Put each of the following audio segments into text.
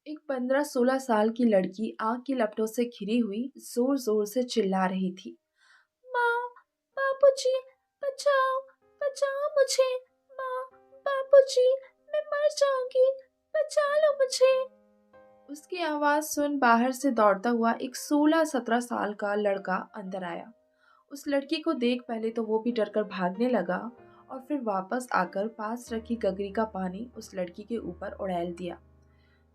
एक 15-16 साल की लड़की आग की लपटों से घिरी हुई जोर जोर से चिल्ला रही थी। माँ, बापूजी, बचाओ, बचाओ मुझे। माँ, बापूजी, मैं मर जाऊंगी, बचा लो मुझे। उसकी आवाज सुन बाहर से दौड़ता हुआ एक 16-17 साल का लड़का अंदर आया। उस लड़की को देख पहले तो वो भी डरकर भागने लगा और फिर वापस आकर पास रखी गगरी का पानी उस लड़की के ऊपर उड़ेल दिया।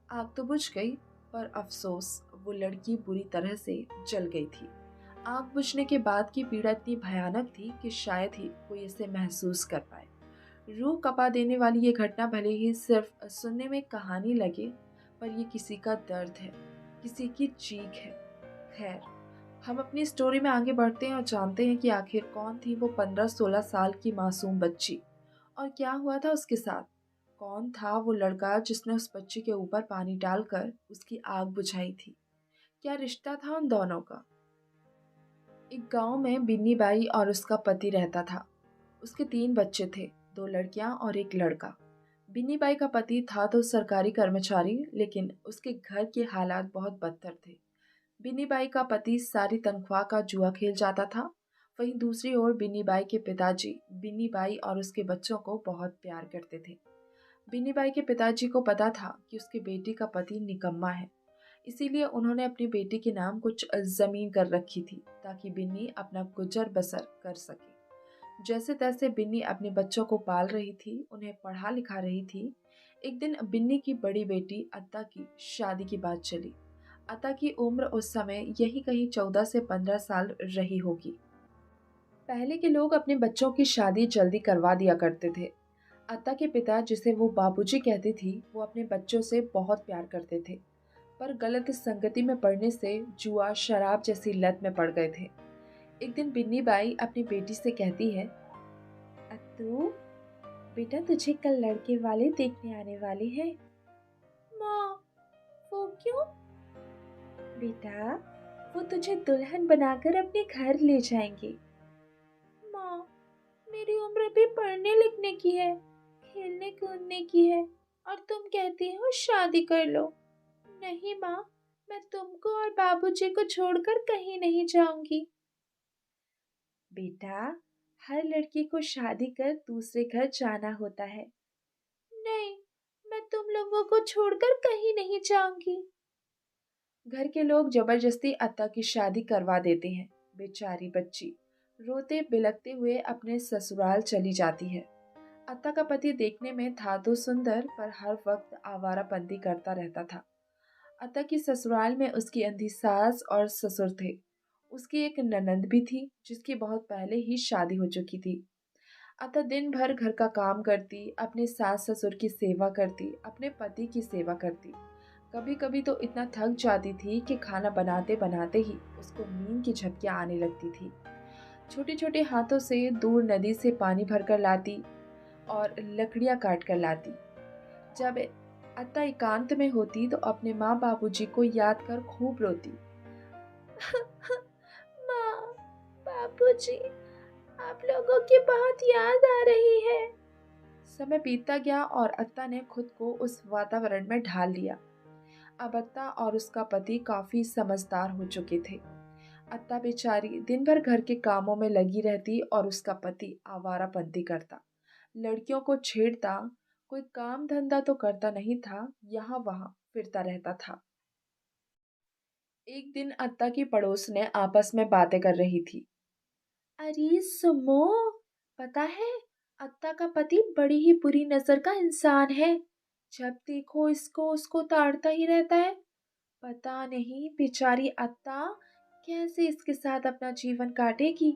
आग तो बुझ गई, पर अफसोस वो लड़की बुरी तरह से जल गई थी। आग बुझने के बाद की पीड़ा इतनी भयानक थी कि शायद ही कोई इसे महसूस कर पाए। रूह कपा देने वाली ये घटना भले ही सिर्फ सुनने में कहानी लगे, पर ये किसी का दर्द है, किसी की चीख है। खैर, हम अपनी स्टोरी में आगे बढ़ते हैं और जानते हैं कि आखिर कौन थी वो 15-16 साल की मासूम बच्ची और क्या हुआ था उसके साथ। कौन था वो लड़का जिसने उस बच्ची के ऊपर पानी डालकर उसकी आग बुझाई थी। क्या रिश्ता था उन दोनों का। एक गांव में बिन्नी बाई और उसका पति रहता था। उसके 3 बच्चे थे, 2 लड़कियां और एक लड़का। बिन्नी बाई का पति था तो सरकारी कर्मचारी, लेकिन उसके घर के हालात बहुत बदतर थे। बिन्नी बाई का पति सारी तनख्वाह का जुआ खेल जाता था। वहीं दूसरी ओर बिन्नी बाई के पिताजी बिन्नी बाई और उसके बच्चों को बहुत प्यार करते थे। बिन्नी बाई के पिताजी को पता था कि उसकी बेटी का पति निकम्मा है, इसीलिए उन्होंने अपनी बेटी के नाम कुछ जमीन कर रखी थी ताकि बिन्नी अपना गुजर बसर कर सके। जैसे तैसे बिन्नी अपने बच्चों को पाल रही थी, उन्हें पढ़ा लिखा रही थी। एक दिन बिन्नी की बड़ी बेटी अत्ता की शादी की बात चली। अत्ता की उम्र उस समय यही कहीं 14 से 15 साल रही होगी। पहले के लोग अपने बच्चों की शादी जल्दी करवा दिया करते थे। अत्ता के पिता, जिसे वो बाबूजी कहती थी, वो अपने बच्चों से बहुत प्यार करते थे, पर गलत संगति में पड़ने से जुआ शराब जैसी लत में पड़ गए थे। एक दिन बिन्नी बाई अपनी बेटी से कहती है, अत्तू, बेटा तुझे कल लड़के वाले देखने आने वाले हैं। माँ, वो क्यों? बेटा, वो तुझे दुल्हन बनाकर अपने घर ले जाएंगे। माँ, मेरी उम्र भी पढ़ने लिखने की है, खेलने कूदने की है, और तुम कहती हो शादी कर लो। नहीं माँ, मैं तुमको और बाबूजी को छोड़कर कहीं नहीं जाऊंगी। बेटा, हर लड़की को शादी कर दूसरे घर जाना होता है। नहीं, मैं तुम लोगों को छोड़कर कहीं नहीं जाऊंगी। घर के लोग जबरदस्ती अत्ता की शादी करवा देते हैं। बेचारी बच्ची रोते बिलखते हुए अपने ससुराल चली जाती है। अत्ता का पति देखने में था तो सुंदर, पर हर वक्त आवारापंती करता रहता था। अत्ता की ससुराल में उसकी अंधी सास और ससुर थे। उसकी एक ननंद भी थी जिसकी बहुत पहले ही शादी हो चुकी थी। अत्ता दिन भर घर का काम करती, अपने सास ससुर की सेवा करती, अपने पति की सेवा करती। कभी कभी तो इतना थक जाती थी कि खाना बनाते बनाते ही उसको नींद की झपकियां आने लगती थी। छोटे छोटे हाथों से दूर नदी से पानी भरकर लाती और लकड़ियां काट कर लाती। जब अत्ता एकांत में होती तो अपने माँ बाबूजी को याद कर खूब रोती। माँ, बाबूजी, आप लोगों की बहुत याद आ रही है। समय बीतता गया और अत्ता ने खुद को उस वातावरण में ढाल लिया। अब अत्ता और उसका पति काफी समझदार हो चुके थे। अत्ता बेचारी दिन भर घर के कामों में लगी रहती और उसका पति आवारापंती करता, लड़कियों को छेड़ता। कोई काम धंधा तो करता नहीं था, यहाँ वहाँ फिरता रहता था। एक दिन अत्ता की पड़ोस ने आपस में बातें कर रही थी। अरे सुमो, पता है, अत्ता का पति बड़ी ही बुरी नजर का इंसान है। जब देखो इसको उसको ताड़ता ही रहता है। पता नहीं बेचारी अत्ता कैसे इसके साथ अपना जीवन काटेगी।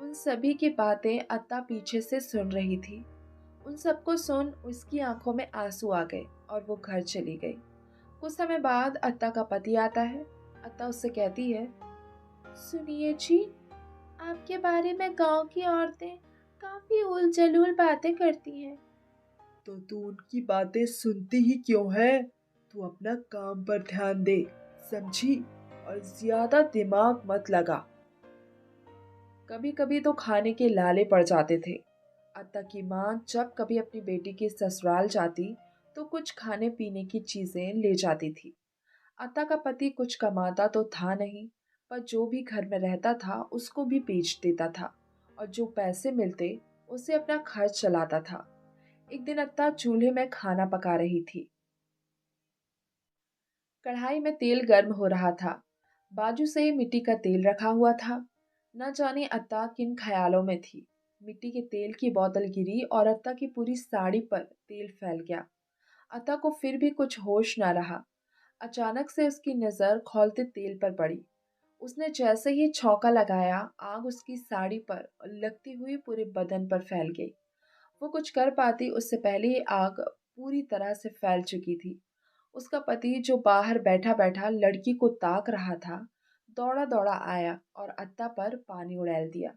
उन सभी की बातें अत्ता पीछे से सुन रही थी। उन सबको सुन उसकी आंखों में आंसू आ गए और वो घर चली गई। कुछ समय बाद अत्ता का पति आता है। अत्ता उससे कहती है, सुनिए जी, आपके बारे में गांव की औरतें काफी उल जलूल बातें करती हैं। तो तू उनकी बातें सुनती ही क्यों है? तू अपना काम पर ध्यान दे, समझी? और ज्यादा दिमाग मत लगा। कभी कभी तो खाने के लाले पड़ जाते थे। अत्ता की माँ जब कभी अपनी बेटी के ससुराल जाती तो कुछ खाने पीने की चीजें ले जाती थी। अत्ता का पति कुछ कमाता तो था नहीं, पर जो भी घर में रहता था उसको भी बेच देता था और जो पैसे मिलते उसे अपना खर्च चलाता था। एक दिन अत्ता चूल्हे में खाना पका रही थी। कढ़ाई में तेल गर्म हो रहा था। बाजू से मिट्टी का तेल रखा हुआ था। न जाने अत्ता किन ख्यालों में थी। मिट्टी के तेल की बोतल गिरी और अत्ता की पूरी साड़ी पर तेल फैल गया। अत्ता को फिर भी कुछ होश न रहा। अचानक से उसकी नजर खौलते तेल पर पड़ी। उसने जैसे ही छौंका लगाया, आग उसकी साड़ी पर लगती हुई पूरे बदन पर फैल गई। वो कुछ कर पाती उससे पहले ही आग पूरी तरह से फैल चुकी थी। उसका पति जो बाहर बैठा बैठा लड़की को ताक रहा था, दौड़ा दौड़ा आया और अत्ता पर पानी उड़ेल दिया।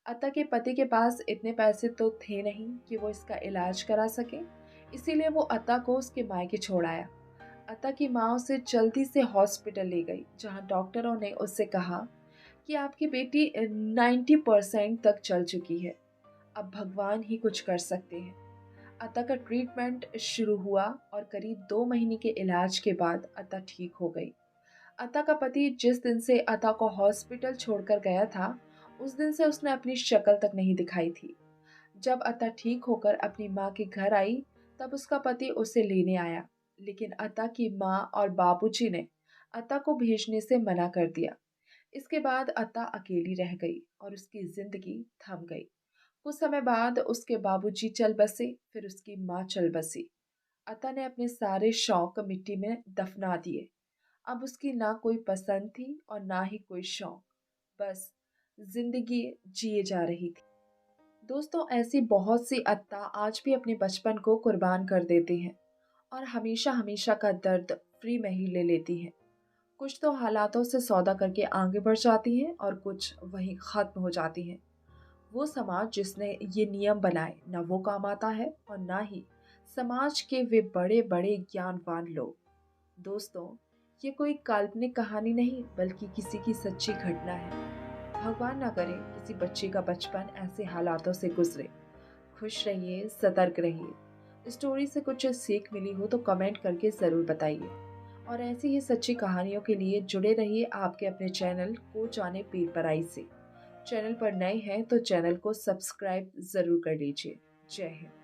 अत्ता के पति के पास इतने पैसे तो थे नहीं कि वो इसका इलाज करा सके, इसीलिए वो अत्ता को उसके मायके छोड़ आया। अत्ता की माँ उसे जल्दी से हॉस्पिटल ले गई, जहाँ डॉक्टरों ने उससे कहा कि आपकी बेटी 90% तक चल चुकी है, अब भगवान ही कुछ कर सकते हैं। अत्ता का ट्रीटमेंट शुरू हुआ और करीब 2 महीने के इलाज के बाद अत्ता ठीक हो गई। अत्ता का पति जिस दिन से अत्ता को हॉस्पिटल छोड़कर गया था, उस दिन से उसने अपनी शक्ल तक नहीं दिखाई थी। जब अत्ता ठीक होकर अपनी माँ के घर आई, तब उसका पति उसे लेने आया, लेकिन अत्ता की माँ और बाबूजी ने अत्ता को भेजने से मना कर दिया। इसके बाद अत्ता अकेली रह गई और उसकी जिंदगी थम गई। कुछ समय बाद उसके बाबूजी चल बसे, फिर उसकी माँ चल बसी। अत्ता ने अपने सारे शौक मिट्टी में दफना दिए। अब उसकी ना कोई पसंद थी और ना ही कोई शौक, बस जिंदगी जिए जा रही थी। दोस्तों, ऐसी बहुत सी अत्ता आज भी अपने बचपन को कुर्बान कर देती हैं और हमेशा हमेशा का दर्द फ्री में ही ले लेती हैं। कुछ तो हालातों से सौदा करके आगे बढ़ जाती हैं और कुछ वहीं खत्म हो जाती हैं। वो समाज जिसने ये नियम बनाए, ना वो काम आता है और ना ही समाज के वे बड़े बड़े ज्ञानवान लोग। दोस्तों, ये कोई काल्पनिक कहानी नहीं, बल्कि किसी की सच्ची घटना है। भगवान ना करे किसी बच्चे का बचपन ऐसे हालातों से गुजरे। खुश रहिए, सतर्क रहिए। स्टोरी से कुछ सीख मिली हो तो कमेंट करके ज़रूर बताइए। और ऐसी ही सच्ची कहानियों के लिए जुड़े रहिए आपके अपने चैनल को जाने पीर पराई से। चैनल पर नए हैं तो चैनल को सब्सक्राइब ज़रूर कर लीजिए। जय हिंद।